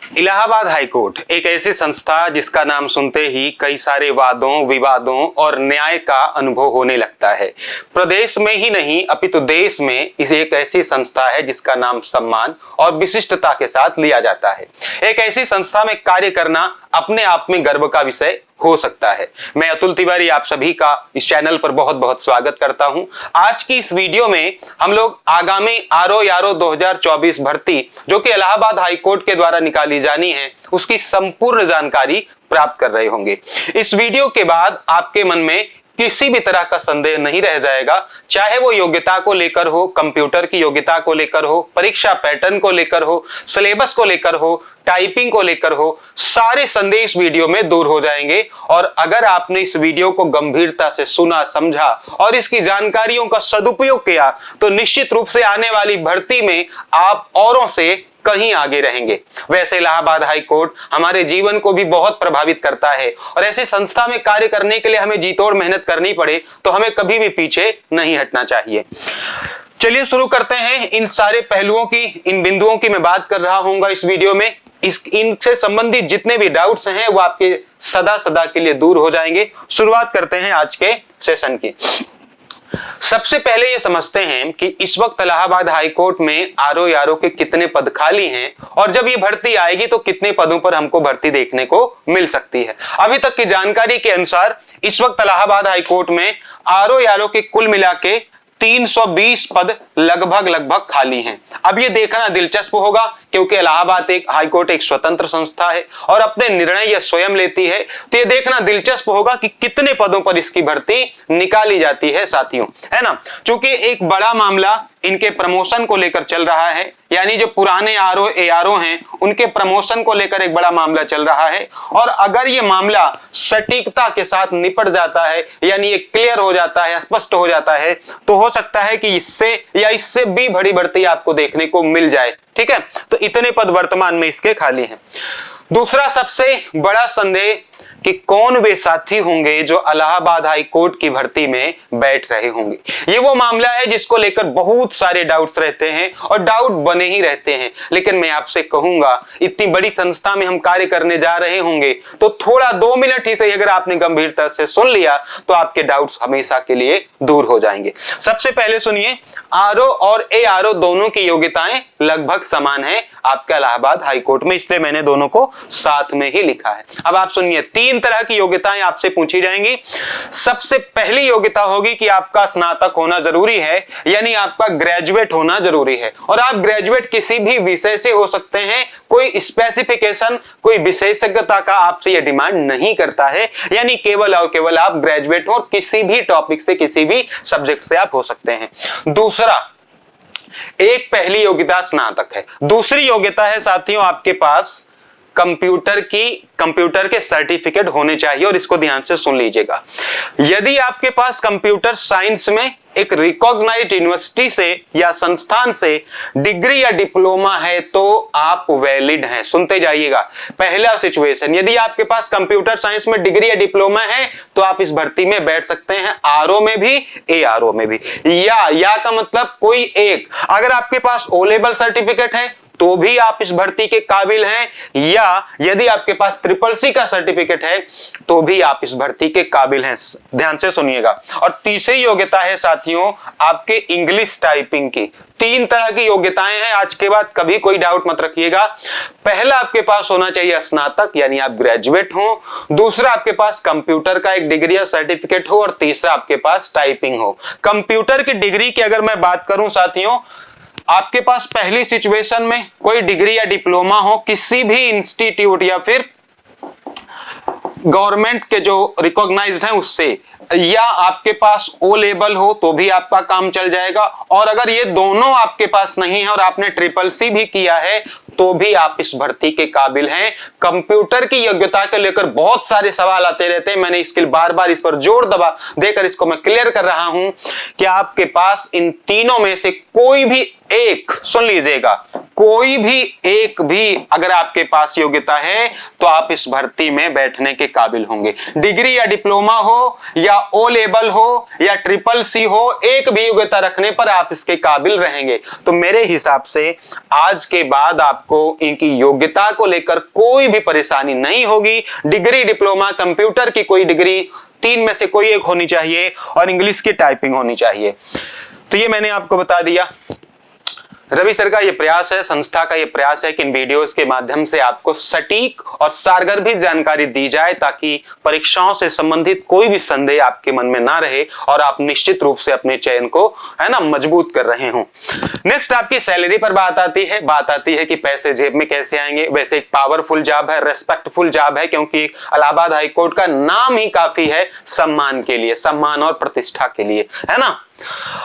Allahabad high court एक ऐसी संस्था जिसका नाम सुनते ही कई सारे वादों, विवादों और न्याय का अनुभव होने लगता है। प्रदेश में ही नहीं अपितु देश में इस एक ऐसी संस्था है जिसका नाम सम्मान और विशिष्टता के साथ लिया जाता है। एक ऐसी संस्था में कार्य करना अपने आप में गर्व का विषय हो सकता है। मैं अतुल तिवारी आप सभी का इस चैनल पर बहुत बहुत स्वागत करता हूं। आज की इस वीडियो में हम लोग आगामी आरओ 2024 भर्ती जो कि इलाहाबाद हाईकोर्ट के द्वारा निकाली जानी है उसकी संपूर्ण जानकारी प्राप्त कर रहे होंगे। इस वीडियो के बाद आपके मन में किसी भी तरह का संदेह नहीं रह जाएगा, चाहे वो योग्यता को लेकर हो, कंप्यूटर की योग्यता को लेकर हो, परीक्षा पैटर्न को लेकर हो, सिलेबस को लेकर हो, टाइपिंग को लेकर हो, सारे संदेह इस वीडियो में दूर हो जाएंगे। और अगर आपने इस वीडियो को गंभीरता से सुना, समझा और इसकी जानकारियों का सदुपयोग किया तो निश्चित रूप से आने वाली भर्ती में आप औरों से कहीं आगे रहेंगे। वैसे इलाहाबाद हाईकोर्ट हमारे जीवन को भी बहुत प्रभावित करता है और ऐसी संस्था में कार्य करने के लिए हमें जी तोड़ मेहनत करनी पड़े तो हमें कभी भी पीछे नहीं हटना चाहिए। चलिए शुरू करते हैं। इन सारे पहलुओं की, इन बिंदुओं की मैं बात कर रहा हूंगा इस वीडियो में। इनसे संबंधित जितने भी डाउट्स हैं वो आपके सदा सदा के लिए दूर हो जाएंगे। शुरुआत करते हैं आज के सेशन की। सबसे पहले ये समझते हैं कि इस वक्त इलाहाबाद हाईकोर्ट में आरओ के कितने पद खाली हैं और जब ये भर्ती आएगी तो कितने पदों पर हमको भर्ती देखने को मिल सकती है। अभी तक की जानकारी के अनुसार इस वक्त इलाहाबाद हाईकोर्ट में आरओ के कुल मिला के 320 पद लगभग खाली हैं। अब ये देखना दिलचस्प होगा क्योंकि इलाहाबाद हाईकोर्ट एक स्वतंत्र संस्था है और अपने निर्णय यह स्वयं लेती है, तो ये देखना दिलचस्प होगा कि कितने पदों पर इसकी भर्ती निकाली जाती है साथियों, है ना। क्योंकि एक बड़ा मामला इनके प्रमोशन को लेकर चल रहा है, यानी जो पुराने आरओ हैं उनके प्रमोशन को लेकर एक बड़ा मामला चल रहा है। और अगर ये मामला सटीकता के साथ निपट जाता है, यानी ये क्लियर हो जाता है, स्पष्ट हो जाता है, तो हो सकता है कि इससे भी बड़ी भर्ती आपको देखने को मिल जाए। ठीक है, तो इतने पद वर्तमान में इसके खाली हैं। दूसरा सबसे बड़ा संदेह कि कौन वे साथी होंगे जो इलाहाबाद हाईकोर्ट की भर्ती में बैठ रहे होंगे। ये वो मामला है जिसको लेकर बहुत सारे डाउट्स रहते हैं और डाउट बने ही रहते हैं। लेकिन मैं आपसे कहूंगा इतनी बड़ी संस्था में हम कार्य करने जा रहे होंगे तो थोड़ा 2 मिनट ही सही अगर आपने गंभीरता से सुन लिया तो आपके डाउट्स हमेशा के लिए दूर हो जाएंगे। सबसे पहले सुनिए, आरओ और एआरओ दोनों की योग्यताएं लगभग समान है आपका इलाहाबाद हाईकोर्ट में, इसलिए मैंने दोनों को साथ में ही लिखा है। अब आप सुनिए, 3 तरह की योग्यताएं आपसे पूछी जाएंगी। सबसे पहली योग्यता होगी कि आपका स्नातक होना जरूरी है, यानी आपका ग्रेजुएट होना जरूरी है। और आप ग्रेजुएट किसी भी विषय से हो सकते हैं, कोई स्पेसिफिकेशन, कोई विशेषज्ञता का आपसे यह डिमांड नहीं करता है, यानी केवल और केवल आप ग्रेजुएट हो, किसी भी टॉपिक से, किसी भी सब्जेक्ट से आप हो सकते हैं। दूसरा, एक पहली योग्यता स्नातक है, दूसरी योग्यता है साथियों आपके पास कंप्यूटर के सर्टिफिकेट होने चाहिए। और इसको ध्यान से सुन लीजिएगा, यदि आपके पास कंप्यूटर साइंस में एक रिकॉग्नाइज्ड यूनिवर्सिटी से या संस्थान से डिग्री या डिप्लोमा है तो आप वैलिड हैं। सुनते जाइएगा, पहला सिचुएशन, यदि आपके पास कंप्यूटर साइंस में डिग्री या डिप्लोमा है तो आप इस भर्ती में बैठ सकते हैं, आरओ में भी, एआरओ में भी। या का मतलब कोई एक, अगर आपके पास ओ लेवल सर्टिफिकेट है तो भी आप इस भर्ती के काबिल हैं, या यदि आपके पास CCC का सर्टिफिकेट है तो भी आप इस भर्ती के काबिल हैं। ध्यान से सुनिएगा। और तीसरी योग्यता है साथियों आपके इंग्लिश टाइपिंग की। 3 तरह की योग्यताएं हैं, आज के बाद कभी कोई डाउट मत रखिएगा। पहला, आपके पास होना चाहिए स्नातक, यानी आप ग्रेजुएट हो। दूसरा, आपके पास कंप्यूटर का एक डिग्री या सर्टिफिकेट हो। और तीसरा, आपके पास टाइपिंग हो। कंप्यूटर की डिग्री की अगर मैं बात करूं साथियों, आपके पास पहली सिचुएशन में कोई डिग्री या डिप्लोमा हो किसी भी इंस्टीट्यूट या फिर गवर्नमेंट के जो रिकॉग्नाइज्ड हैं उससे, या आपके पास ओ लेवल हो तो भी आपका काम चल जाएगा। और अगर ये दोनों आपके पास नहीं है और आपने CCC भी किया है तो भी आप इस भर्ती के काबिल हैं। कंप्यूटर की योग्यता को लेकर बहुत सारे सवाल आते रहते हैं, मैंने इसके बार बार इस पर जोर दबा देकर इसको मैं क्लियर कर रहा हूं कि आपके पास इन तीनों में से कोई भी एक, सुन लीजिएगा, कोई भी एक भी अगर आपके पास योग्यता है तो आप इस भर्ती में बैठने के काबिल होंगे। डिग्री या डिप्लोमा हो या या ओ लेवल हो या ट्रिपल सी हो, एक भी योग्यता रखने पर आप इसके काबिल रहेंगे। तो मेरे हिसाब से आज के बाद आपको इनकी योग्यता को लेकर कोई भी परेशानी नहीं होगी। डिग्री डिप्लोमा कंप्यूटर की कोई डिग्री 3 में से कोई एक होनी चाहिए और इंग्लिश की टाइपिंग होनी चाहिए। तो ये मैंने आपको बता दिया। रवि सर का ये प्रयास है, संस्था का ये प्रयास है कि इन वीडियोस के माध्यम से आपको सटीक और सारगर्भित जानकारी दी जाए ताकि परीक्षाओं से संबंधित कोई भी संदेह आपके मन में ना रहे और आप निश्चित रूप से अपने चयन को है ना मजबूत कर रहे हो। नेक्स्ट आपकी सैलरी पर बात आती है कि पैसे जेब में कैसे आएंगे। वैसे एक पावरफुल जॉब है, रेस्पेक्टफुल जॉब है, क्योंकि इलाहाबाद हाईकोर्ट का नाम ही काफी है सम्मान के लिए, सम्मान और प्रतिष्ठा के लिए, है ना।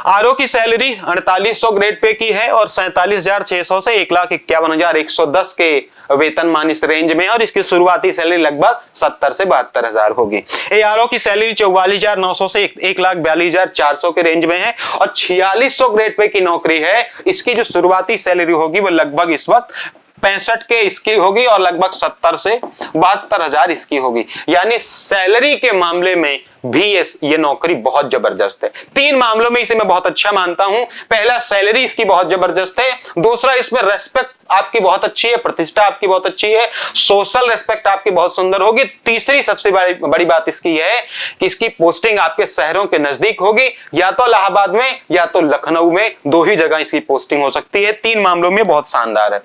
आरओ की सैलरी 4800 ग्रेड पे की है और 47,600 से 1,51,110 के वेतनमान इस रेंज में, और इसकी शुरुआती सैलरी लगभग 70 से 72,000 होगी। एआरओ की सैलरी 44,900 से 1,42,400 के रेंज में है और 4600 ग्रेड पे की नौकरी है। इसकी जो शुरुआती सैलरी होगी वो लगभग इस वक्त 65 के इसकी होगी और लगभग 70 से 72,000 इसकी होगी। यानी सैलरी के मामले में भी ये नौकरी बहुत जबरदस्त है। 3 मामलों में इसे मैं बहुत अच्छा मानता हूं। पहला, सैलरी इसकी बहुत जबरदस्त है। दूसरा, इसमें रेस्पेक्ट आपकी बहुत अच्छी है, प्रतिष्ठा आपकी बहुत अच्छी है, सोशल रेस्पेक्ट आपकी बहुत सुंदर होगी। तीसरी सबसे बड़ी बात इसकी है कि इसकी पोस्टिंग आपके शहरों के नजदीक होगी, या तो इलाहाबाद में या तो लखनऊ में, 2 ही जगह इसकी पोस्टिंग हो सकती है। 3 मामलों में बहुत शानदार है।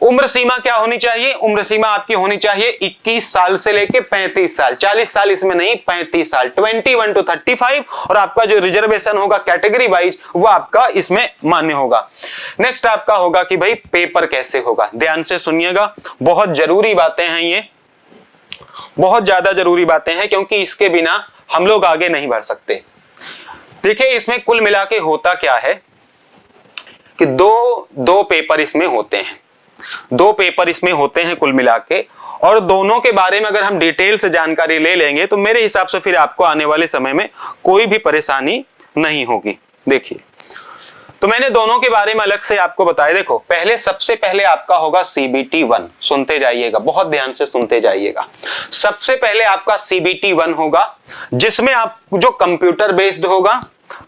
उम्र सीमा क्या होनी चाहिए? उम्र सीमा आपकी होनी चाहिए 21 साल से लेकर 35 साल, 40 साल इसमें नहीं, 35 साल, 21 to 35, और आपका जो रिजर्वेशन होगा कैटेगरी वाइज वो आपका इसमें मान्य होगा। नेक्स्ट आपका होगा कि भाई पेपर कैसे होगा। ध्यान से सुनिएगा, बहुत जरूरी बातें हैं ये, बहुत ज्यादा जरूरी बातें हैं, क्योंकि इसके बिना हम लोग आगे नहीं बढ़ सकते। देखिए इसमें कुल मिला के होता क्या है कि दो पेपर इसमें होते हैं, 2 पेपर इसमें होते हैं कुल मिला के, और दोनों के बारे में अगर हम डिटेल से जानकारी ले लेंगे तो मेरे हिसाब से फिर आपको आने वाले समय में कोई भी परेशानी नहीं होगी। देखिए, तो मैंने दोनों के बारे में अलग से आपको बताया। देखो, सबसे पहले आपका होगा CBT 1, सुनते जाइएगा, बहुत ध्यान से सुनते जाइएगा। सबसे पहले आपका CBT 1 होगा, जिसमें आप जो कंप्यूटर बेस्ड होगा,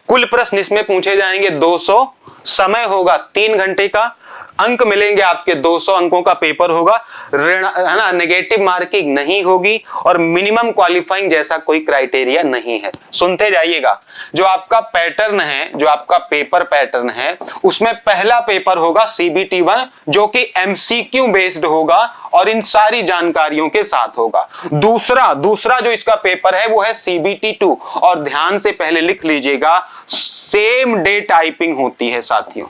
कुल प्रश्न इसमें पूछे जाएंगे 200, समय होगा 3 घंटे का, अंक मिलेंगे आपके 200 अंकों का पेपर होगा, है ना, नेगेटिव मार्किंग नहीं होगी और मिनिमम क्वालिफाइंग जैसा कोई क्राइटेरिया नहीं है। सुनते जाइएगा, जो आपका पैटर्न है, जो आपका पेपर पैटर्न है, उसमें पहला पेपर होगा CBT 1 जो कि MCQ बेस्ड होगा और इन सारी जानकारियों के साथ होगा। दूसरा जो इसका पेपर है वो है CBT 2, और ध्यान से पहले लिख लीजिएगा, सेम डे टाइपिंग होती है साथियों,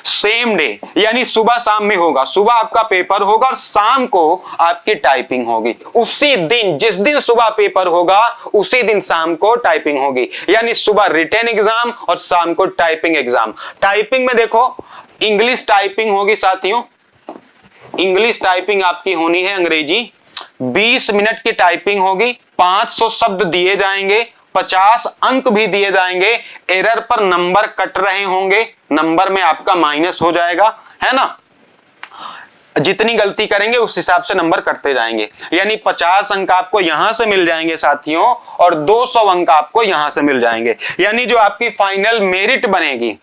सेम डे, यानी सुबह शाम में होगा। सुबह आपका पेपर होगा और शाम को आपकी टाइपिंग होगी। उसी दिन, जिस दिन सुबह पेपर होगा उसी दिन शाम को टाइपिंग होगी, यानी सुबह रिटन एग्जाम और शाम को टाइपिंग एग्जाम। टाइपिंग में देखो, इंग्लिश टाइपिंग होगी साथियों, इंग्लिश टाइपिंग आपकी होनी है अंग्रेजी, 20 मिनट की टाइपिंग होगी, 500 शब्द दिए जाएंगे, 50 अंक भी दिए जाएंगे। एरर पर नंबर कट रहे होंगे, नंबर में आपका माइनस हो जाएगा, है ना। जितनी गलती करेंगे उस हिसाब से नंबर कटते जाएंगे, यानी 50 अंक आपको यहां से मिल जाएंगे साथियों और 200 अंक आपको यहां से मिल जाएंगे। यानी जो आपकी फाइनल मेरिट बनेगी,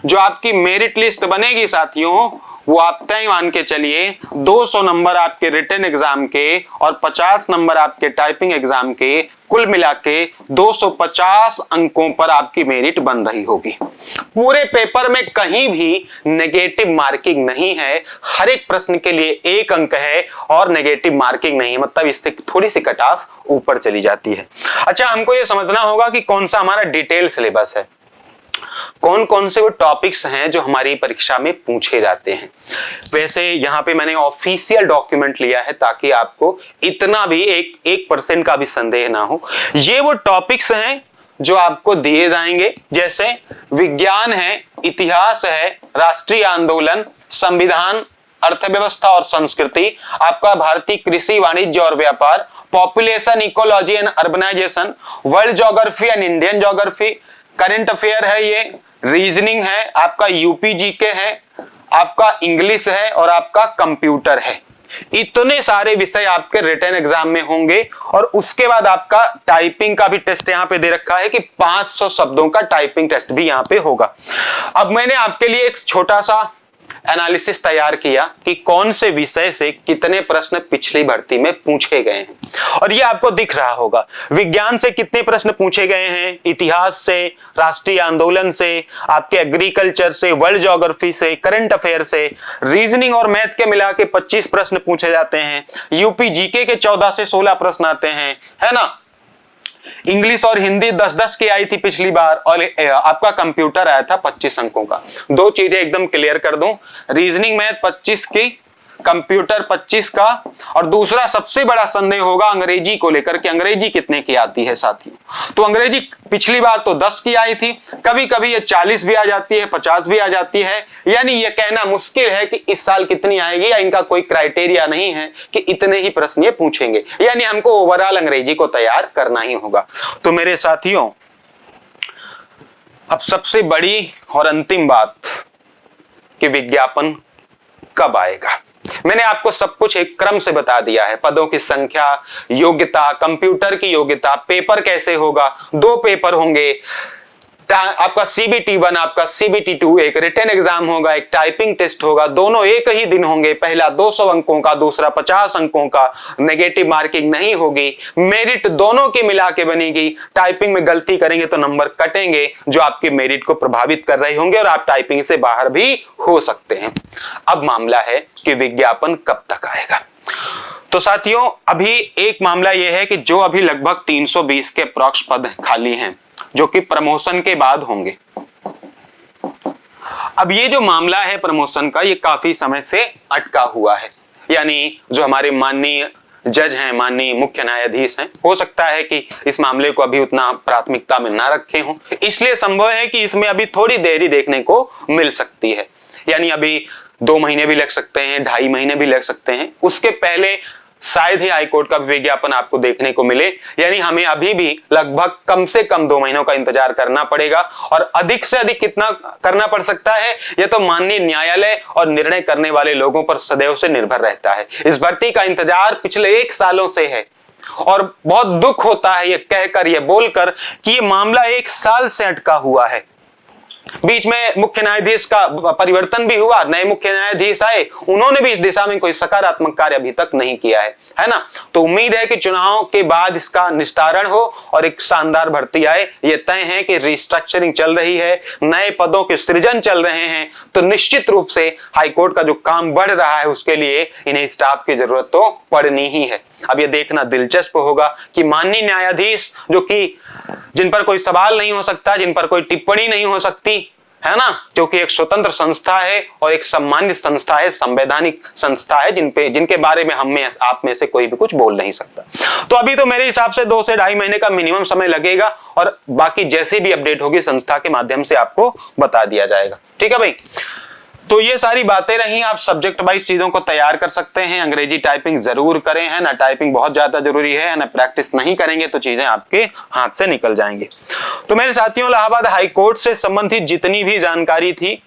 जो आपकी मेरिट लिस्ट बनेगी साथियों, वो आप तय मान के चलिए 200 नंबर आपके रिटन एग्जाम के और 50 नंबर आपके टाइपिंग एग्जाम के, कुल मिला के 250 अंकों पर आपकी मेरिट बन रही होगी। पूरे पेपर में कहीं भी नेगेटिव मार्किंग नहीं है, हर एक प्रश्न के लिए 1 अंक है और नेगेटिव मार्किंग नहीं, मतलब इससे थोड़ी सी कट ऑफ ऊपर चली जाती है। अच्छा, हमको यह समझना होगा कि कौन सा हमारा डिटेल सिलेबस है, कौन कौन से वो टॉपिक्स हैं जो हमारी परीक्षा में पूछे जाते हैं। वैसे यहां पे मैंने ऑफिशियल डॉक्यूमेंट लिया है ताकि आपको इतना भी 1% का भी संदेह ना हो। ये वो टॉपिक्स हैं जो आपको दिए जाएंगे, जैसे विज्ञान है, इतिहास है, राष्ट्रीय आंदोलन, संविधान, अर्थव्यवस्था और संस्कृति, आपका भारतीय कृषि, वाणिज्य और व्यापार, population, ecology and urbanisation, world geography and Indian geography, current affair है, ये रीजनिंग है, आपका यूपी जीके है, आपका इंग्लिश है और आपका कंप्यूटर है। इतने सारे विषय आपके रिटन एग्जाम में होंगे। और उसके बाद आपका टाइपिंग का भी टेस्ट यहां पे दे रखा है कि 500 शब्दों का टाइपिंग टेस्ट भी यहां पे होगा। अब मैंने आपके लिए एक छोटा सा एनालिसिस तैयार किया कि कौन से विषय से कितने प्रश्न पिछली भर्ती में पूछे गए हैं, और ये आपको दिख रहा होगा। विज्ञान से कितने प्रश्न पूछे गए हैं, इतिहास से, राष्ट्रीय आंदोलन से, आपके एग्रीकल्चर से, वर्ल्ड ज्योग्राफी से, करंट अफेयर से, रीजनिंग और मैथ के मिला के 25 प्रश्न पूछे जाते हैं। यूपी जीके के 14 से 16 प्रश्न आते हैं, है ना। इंग्लिश और हिंदी 10-10 की आई थी पिछली बार, और आपका कंप्यूटर आया था 25 अंकों का। दो चीजें एकदम क्लियर कर दूं, रीजनिंग मैथ 25 की, कंप्यूटर 25 का। और दूसरा सबसे बड़ा संदेह होगा अंग्रेजी को लेकर कि अंग्रेजी कितने की आती है साथियों। तो अंग्रेजी पिछली बार तो 10 की आई थी, कभी कभी ये 40 भी आ जाती है, 50 भी आ जाती है। यानी ये कहना मुश्किल है कि इस साल कितनी आएगी, या इनका कोई क्राइटेरिया नहीं है कि इतने ही प्रश्न ये पूछेंगे। यानी हमको ओवरऑल अंग्रेजी को तैयार करना ही होगा। तो मेरे साथियों, अब सबसे बड़ी और अंतिम बात कि विज्ञापन कब आएगा। मैंने आपको सब कुछ एक क्रम से बता दिया है, पदों की संख्या, योग्यता, कंप्यूटर की योग्यता, पेपर कैसे होगा, 2 पेपर होंगे, आपका CBT1, आपका CBT2, एक रिटन एग्जाम होगा, एक टाइपिंग टेस्ट होगा, दोनों एक ही दिन होंगे। पहला 200 अंकों का, दूसरा 50 अंकों का, नेगेटिव मार्किंग नहीं होगी, मेरिट दोनों की मिला के बनेगी। टाइपिंग में गलती करेंगे तो नंबर कटेंगे जो आपके मेरिट को प्रभावित कर रहे होंगे, और आप टाइपिंग से बाहर भी हो सकते हैं। अब मामला है कि विज्ञापन कब तक आएगा। तो साथियों, अभी एक मामला यह है कि जो अभी लगभग 320 के अप्रॉक्स पद खाली हैं, जो कि प्रमोशन के बाद होंगे। अब ये जो मामला है प्रमोशन का, ये काफी समय से अटका हुआ है। यानी जो हमारे माननीय जज हैं, माननीय मुख्य न्यायाधीश हैं, हो सकता है कि इस मामले को अभी उतना प्राथमिकता में ना रखे हों, इसलिए संभव है कि इसमें अभी थोड़ी देरी देखने को मिल सकती है। यानी अभी 2 महीने भी लग सकते हैं, 2.5 महीने भी लग सकते हैं। उसके पहले शायद ही हाईकोर्ट का विज्ञापन आपको देखने को मिले। यानी हमें अभी भी लगभग कम से कम 2 महीनों का इंतजार करना पड़ेगा, और अधिक से अधिक कितना करना पड़ सकता है, यह तो माननीय न्यायालय और निर्णय करने वाले लोगों पर सदैव से निर्भर रहता है। इस भर्ती का इंतजार पिछले 1 सालों से है, और बहुत दुख होता है ये कहकर, ये बोलकर कि ये मामला 1 साल से अटका हुआ है। बीच में मुख्य न्यायाधीश का परिवर्तन भी हुआ, नए मुख्य न्यायाधीश आए, उन्होंने भी इस दिशा में कोई सकारात्मक कार्य अभी तक नहीं किया है ना। तो उम्मीद है कि चुनाव के बाद इसका निस्तारण हो और एक शानदार भर्ती आए। ये तय है कि रिस्ट्रक्चरिंग चल रही है, नए पदों के सृजन चल रहे हैं, तो निश्चित रूप से हाईकोर्ट का जो काम बढ़ रहा है उसके लिए इन्हें स्टाफ की जरूरत तो पड़नी ही है। अब ये देखना दिलचस्प होगा कि माननीय न्यायाधीश, जो कि जिन पर कोई सवाल नहीं हो सकता, जिन पर कोई टिप्पणी नहीं हो सकती, है ना, क्योंकि एक स्वतंत्र संस्था है और एक सम्मानित संस्था है, संवैधानिक संस्था है, जिनके बारे में हम में आप में से कोई भी कुछ बोल नहीं सकता। तो अभी तो मेरे हिसाब से 2 से 2.5 महीने का मिनिमम समय लगेगा, और बाकी जैसी भी अपडेट होगी संस्था के माध्यम से आपको बता दिया जाएगा। ठीक है भाई। तो ये सारी बातें रही, आप सब्जेक्ट वाइज चीजों को तैयार कर सकते हैं। अंग्रेजी टाइपिंग जरूर करें, है ना, टाइपिंग बहुत ज्यादा जरूरी है ना। प्रैक्टिस नहीं करेंगे तो चीजें आपके हाथ से निकल जाएंगी। तो मेरे साथियों, इलाहाबाद हाईकोर्ट से संबंधित जितनी भी जानकारी थी,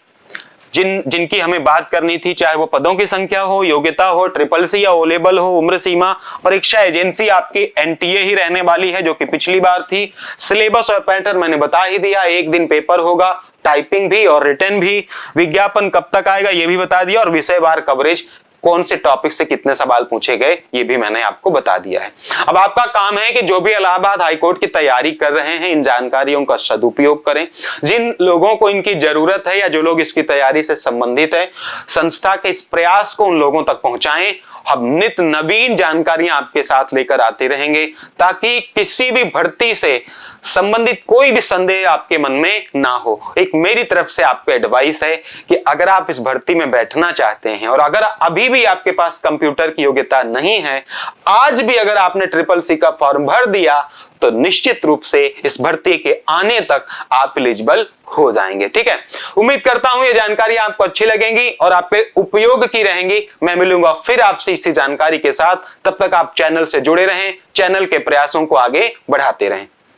जिनकी हमें बात करनी थी, चाहे वो पदों की संख्या हो, योग्यता हो, CCC या O लेवल हो, उम्र सीमा, परीक्षा एजेंसी आपकी NTA ही रहने वाली है जो कि पिछली बार थी। सिलेबस और पैटर्न मैंने बता ही दिया, 1 दिन पेपर होगा, टाइपिंग भी और रिटन भी। विज्ञापन कब तक आएगा ये भी बता दिया, और विषयवार कवरेज, कौन से टॉपिक से कितने सवाल पूछे गए ये भी मैंने आपको बता दिया है। अब आपका काम है कि जो भी इलाहाबाद हाईकोर्ट की तैयारी कर रहे हैं, इन जानकारियों का सदुपयोग करें। जिन लोगों को इनकी जरूरत है या जो लोग इसकी तैयारी से संबंधित है, संस्था के इस प्रयास को उन लोगों तक पहुंचाएं। हम नित्य नवीन जानकारियां आपके साथ लेकर आते रहेंगे, ताकि किसी भी भर्ती से संबंधित कोई भी संदेह आपके मन में ना हो। एक मेरी तरफ से आपको एडवाइस है कि अगर आप इस भर्ती में बैठना चाहते हैं, और अगर अभी भी आपके पास कंप्यूटर की योग्यता नहीं है, आज भी अगर आपने CCC का फॉर्म भर दिया, तो निश्चित रूप से इस भर्ती के आने तक आप एलिजिबल हो जाएंगे। ठीक है, उम्मीद करता हूं ये जानकारी आपको अच्छी लगेंगी और आप पे उपयोग की रहेंगी। मैं मिलूंगा फिर आपसे इसी जानकारी के साथ, तब तक आप चैनल से जुड़े रहें, चैनल के प्रयासों को आगे बढ़ाते रहें।